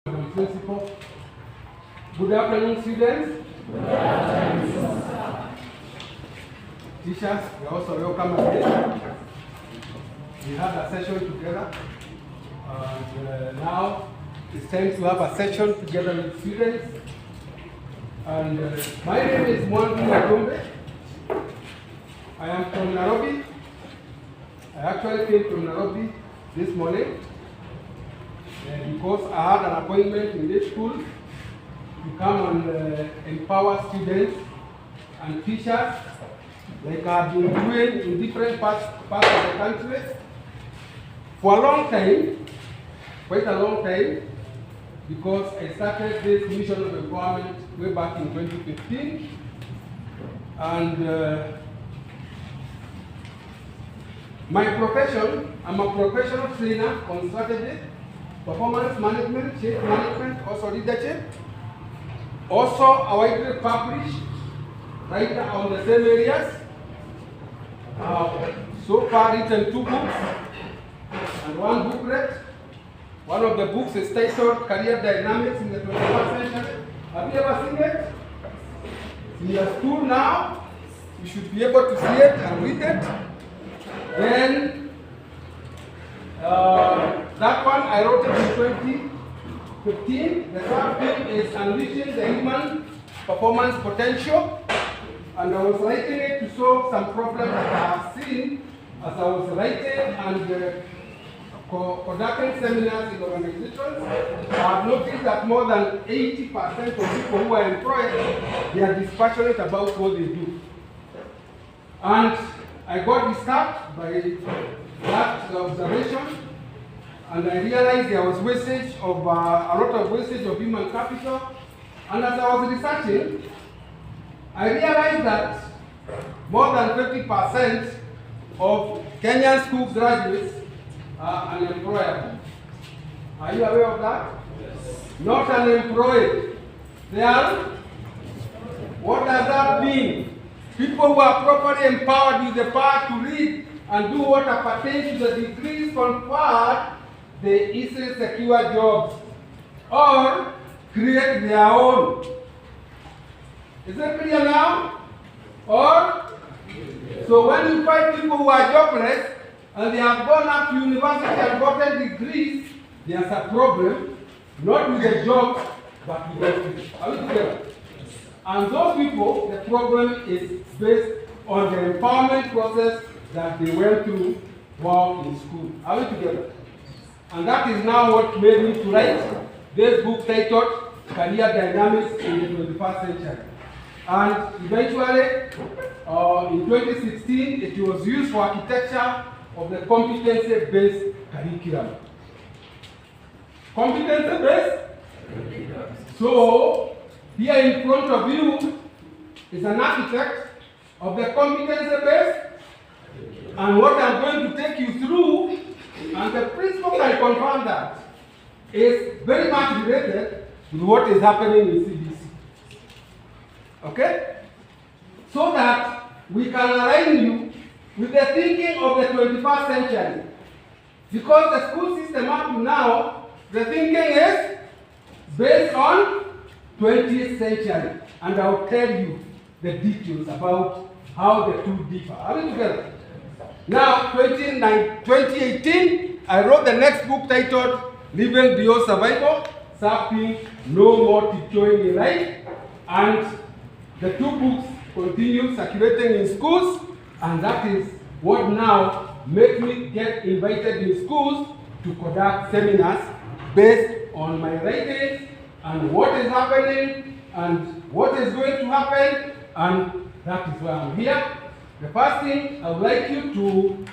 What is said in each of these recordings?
Principal. Good afternoon, students. Good afternoon, sir. Teachers, we also welcome again. We had a session together, and now it's time to have a session together with students. And my name is Mwangi Matombe. I am from Nairobi. I actually came from Nairobi this morning because I had an appointment in this school to come and empower students and teachers like I've been doing in different parts of the country for a long time, quite a long time, because I started this mission of empowerment way back in 2015. And my profession, I'm a professional trainer on strategy, performance management, change management, also leadership. Also, a widely published writer on the same areas. So far written 2 books and 1 booklet. One of the books is titled Career Dynamics in the 21st Century. Have you ever seen it? In your school now, you should be able to see it and read it. Then, that one I wrote it in 2015. The third thing is Unleashing the Human Performance Potential. And I was writing it to solve some problems that I have seen as I was writing and conducting seminars in organizations. I have noticed that more than 80% of people who are employed, they are dispassionate about what they do. And I got disturbed by that observation, and I realized there was wastage of a lot of wastage of human capital. And as I was researching, I realized that more than 50% of Kenyan school graduates are unemployable. Are you aware of that? Yes. Not unemployed. They are. What does that mean? People who are properly empowered with the power to read and do what pertains to the degrees conferred, they easily secure jobs or create their own. Is that clear now? Or? So when you find people who are jobless and they have gone up to university and gotten degrees, there's a problem, not with the jobs, but with those people. Are we together? And those people, the problem is based on the empowerment process that they went through while in school. Are we together? And that is now what made me to write this book titled Career Dynamics in the 21st Century. And eventually, in 2016, it was used for architecture of the competency-based curriculum. Competency-based? So, here in front of you is an architect of the competency-based, and what I'm going to take you through, and the principle can confirm that, is very much related to what is happening in CBC. Okay? So that we can align you with the thinking of the 21st century. Because the school system up to now, the thinking is based on 20th century. And I'll tell you the details about how the two differ. Are we together? Now, 2018, I wrote the next book titled Living Beyond Survival, Something No More Tiptoeing in Life. And the 2 books continue circulating in schools, and that is what now makes me get invited in schools to conduct seminars based on my writings and what is happening and what is going to happen, and that is why I'm here. The first thing, I would like you to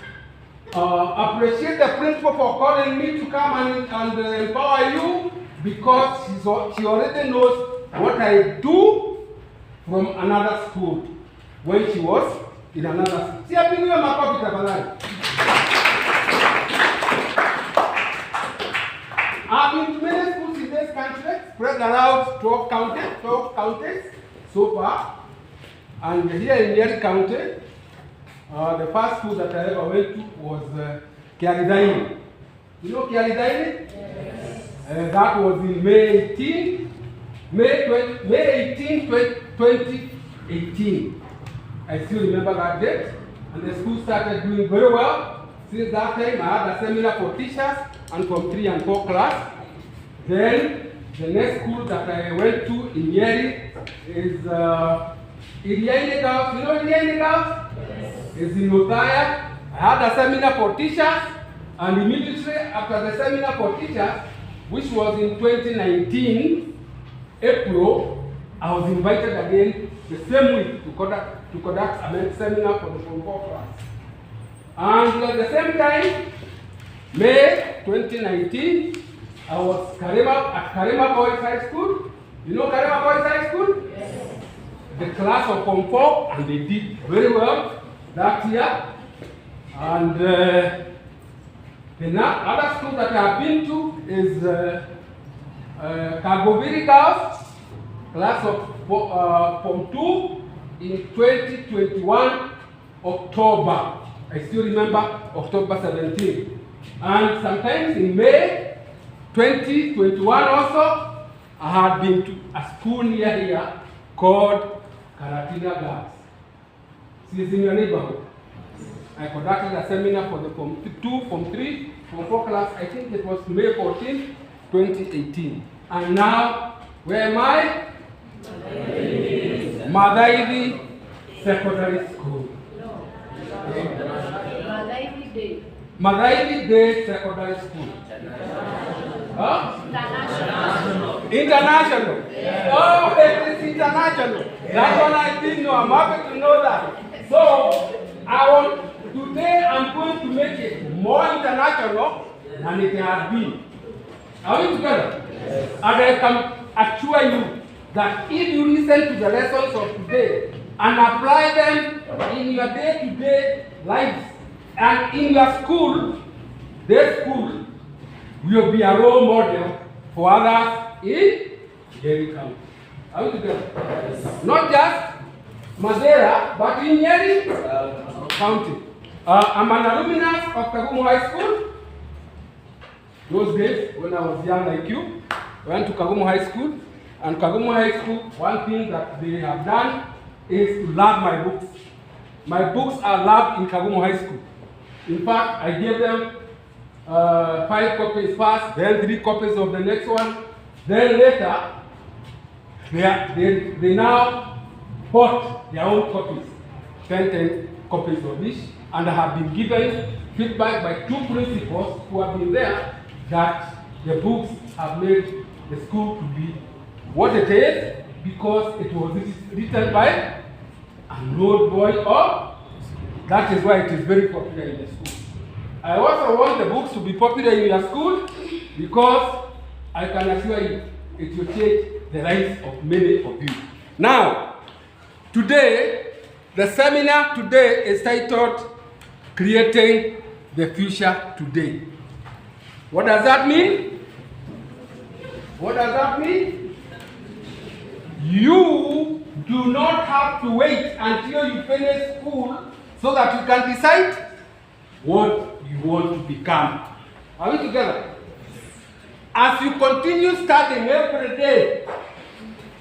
appreciate the principal for calling me to come and empower you, because she already knows what I do from another school when she was in another school. See, I've been doing my copy, I've been to many schools in this country, spread around 12 counties so far. And here in Nyeri County, the first school that I ever went to was Kiambu. You know Kiambu? Yes. That was in May 18, 2018. I still remember that date. And the school started doing very well. Since that time, I had a seminar for teachers and from 3 and 4 class. Then, the next school that I went to in Nyeri is Iriaini Girls. You know Iriaini Girls? Yes. It's in Mathaithi. I had a seminar for teachers, and immediately after the seminar for teachers, which was in 2019, April, I was invited again the same week to conduct a seminar for the Form 4 class. And at the same time, May 2019, I was at Karima Boys High School. You know Karima Boys High School? Yes. The class of Form 4, and they did very well that year. And the other school that I have been to is Kiambu Girls, class of Form 2 in 2021, October. I still remember October 17. And sometimes in May 2021 also, I had been to a school near here called Kiambu Girls. See, it's in your neighborhood. I conducted a seminar for the Form 2, Form 3, Form 4 class. I think it was May 14, 2018. And now, where am I? Mathaithi Secondary School. Mathaithi Day Secondary School. Huh? International. Yes. Oh, it is international. That's what I didn't know. I'm happy to know that. So, today I'm going to make it more international than it has been. Are we together? Yes. And I can assure you that if you listen to the lessons of today and apply them in your day-to-day lives and in your school, this school will be a role model for others in Nyeri County. Are we together? Yes. Not just Madeira, but in Nyeri County. I'm an alumnus of Kiambu High School. Those days, when I was young like you, I went to Kiambu High School. And Kiambu High School, one thing that they have done is to love my books. My books are loved in Kiambu High School. In fact, I gave them 5 copies first, then 3 copies of the next one. Then later, they now bought their own copies, 10 copies of each. And I have been given feedback by 2 principals who have been there that the books have made the school to be what it is because it was written by an old boy or that is why it is very popular in the school. I also want the books to be popular in your school because I can assure you it will change the lives of many of you. Now, today, the seminar today is titled Creating the Future Today. What does that mean? What does that mean? You do not have to wait until you finish school so that you can decide what you want to become. Are we together? As you continue studying every day,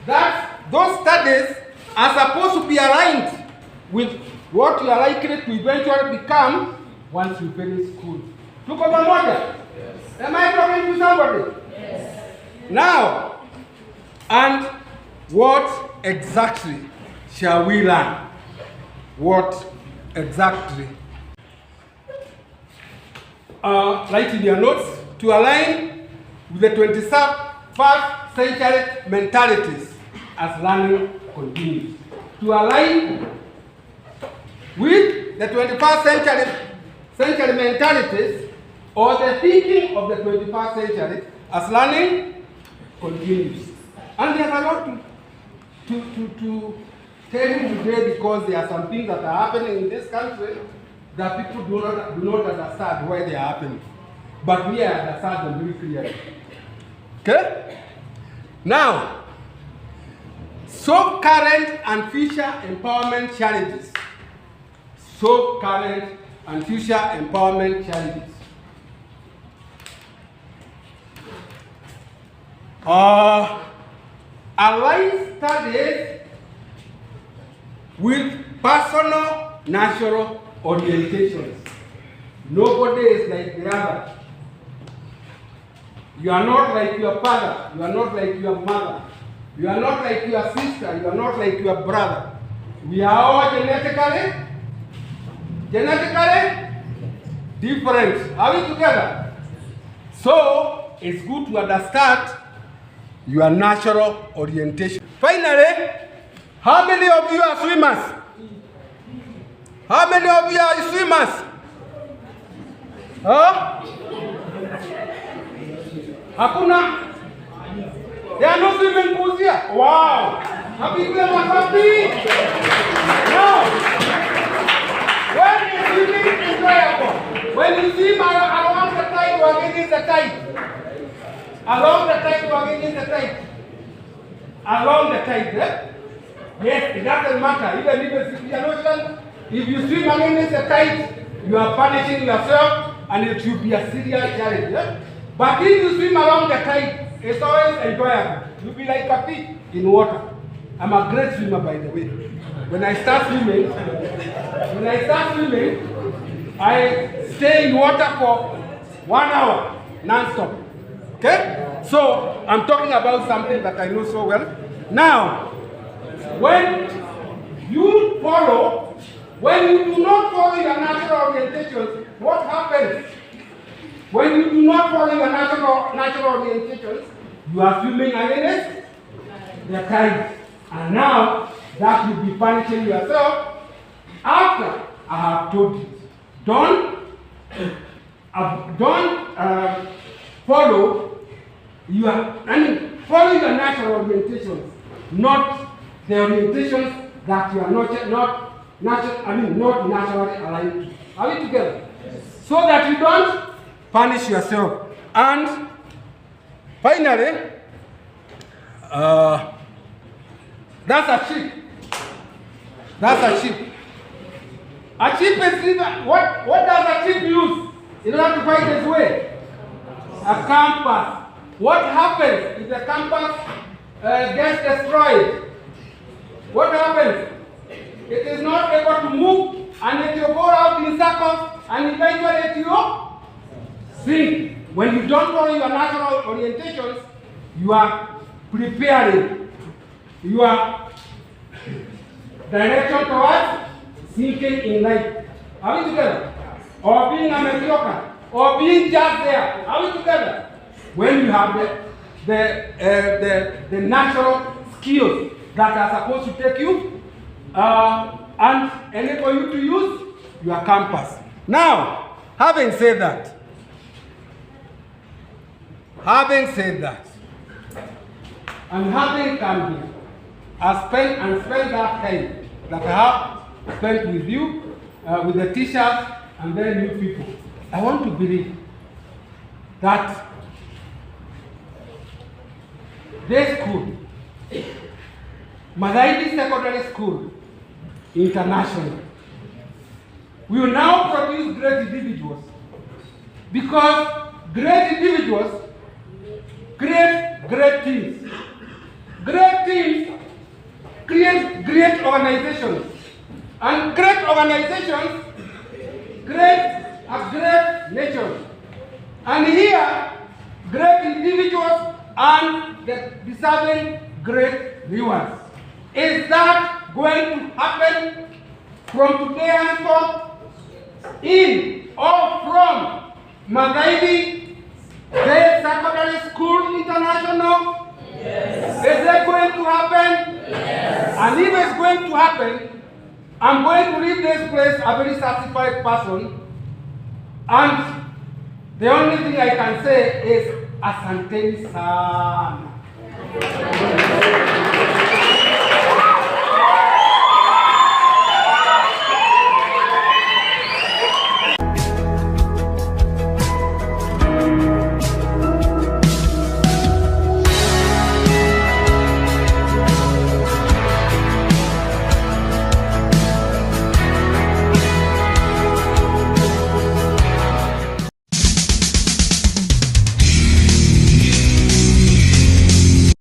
those studies are supposed to be aligned with what you are likely to eventually become once you finish school. Tuko pamoja? Yes. Am I talking to somebody? Yes. Now, and what exactly shall we learn? What exactly? Write in your notes to align with the 21st century mentalities as learning continues. To align with the 21st century mentalities or the thinking of the 21st century as learning continues. And there's a lot to tell you today because there are some things that are happening in this country that people do not understand why they are happening. But we understand them very clearly. Okay? Now, solve current and future empowerment challenges. Solve current and future empowerment challenges. Align studies with personal natural orientations. Nobody is like the other. You are not like your father. You are not like your mother. You are not like your sister. You are not like your brother. We are all genetically different. Are we together? So it's good to understand your natural orientation. Finally, how many of you are swimmers? How many of you are swimmers? Huh? Hakuna? There are no swimming pools here. Wow! Happy happy. Now, when you swimming is enjoyable. When you swim along the tide or against the tide. Along the tide or against the tide. Along the tide, eh? Yes, it doesn't matter. Even if it's in the ocean, if you swim against the tide, you are punishing yourself and it will be a serious challenge. Eh? But if you swim along the tide, it's always enjoyable. You'll be like a fish in water. I'm a great swimmer, by the way. When I start swimming, I stay in water for 1 hour, non-stop. Okay? So, I'm talking about something that I know so well. Now, when you do not follow your natural orientations, what happens? When you do not follow your natural orientations, you are swimming against the tide. And now, that will be punishing yourself after I have told you. Don't follow your natural orientations, not the orientations that you are not naturally aligned to. Are we together? Yes. So that you don't punish yourself. And finally, that's a sheep. That's a sheep. A sheep is what does a sheep use in order to find its way? A compass. What happens if the compass gets destroyed? What happens? It is not able to move, and it will go out in circles, and eventually it will sink. When you don't follow your natural orientations, you are preparing your direction towards sinking in life. Are we together? Or being a mediocre, or being just there. Are we together? When you have the natural skills that are supposed to take you and enable you to use your compass. Now, having said that, and having come here, I spend that time that I have spent with you, with the teachers, and then you people. I want to believe that this school, Mathaithi Secondary School, International, will now produce great individuals, because great individuals create great teams. Great teams create great organizations, and great organizations create a great nation. And here, great individuals and the deserving great rewards. Is that going to happen from today henceforth in or from Mathaithi Secondary School International? Yes. Is that going to happen? Yes. And if it's going to happen, I'm going to leave this place a very satisfied person, and the only thing I can say is asanteni sana.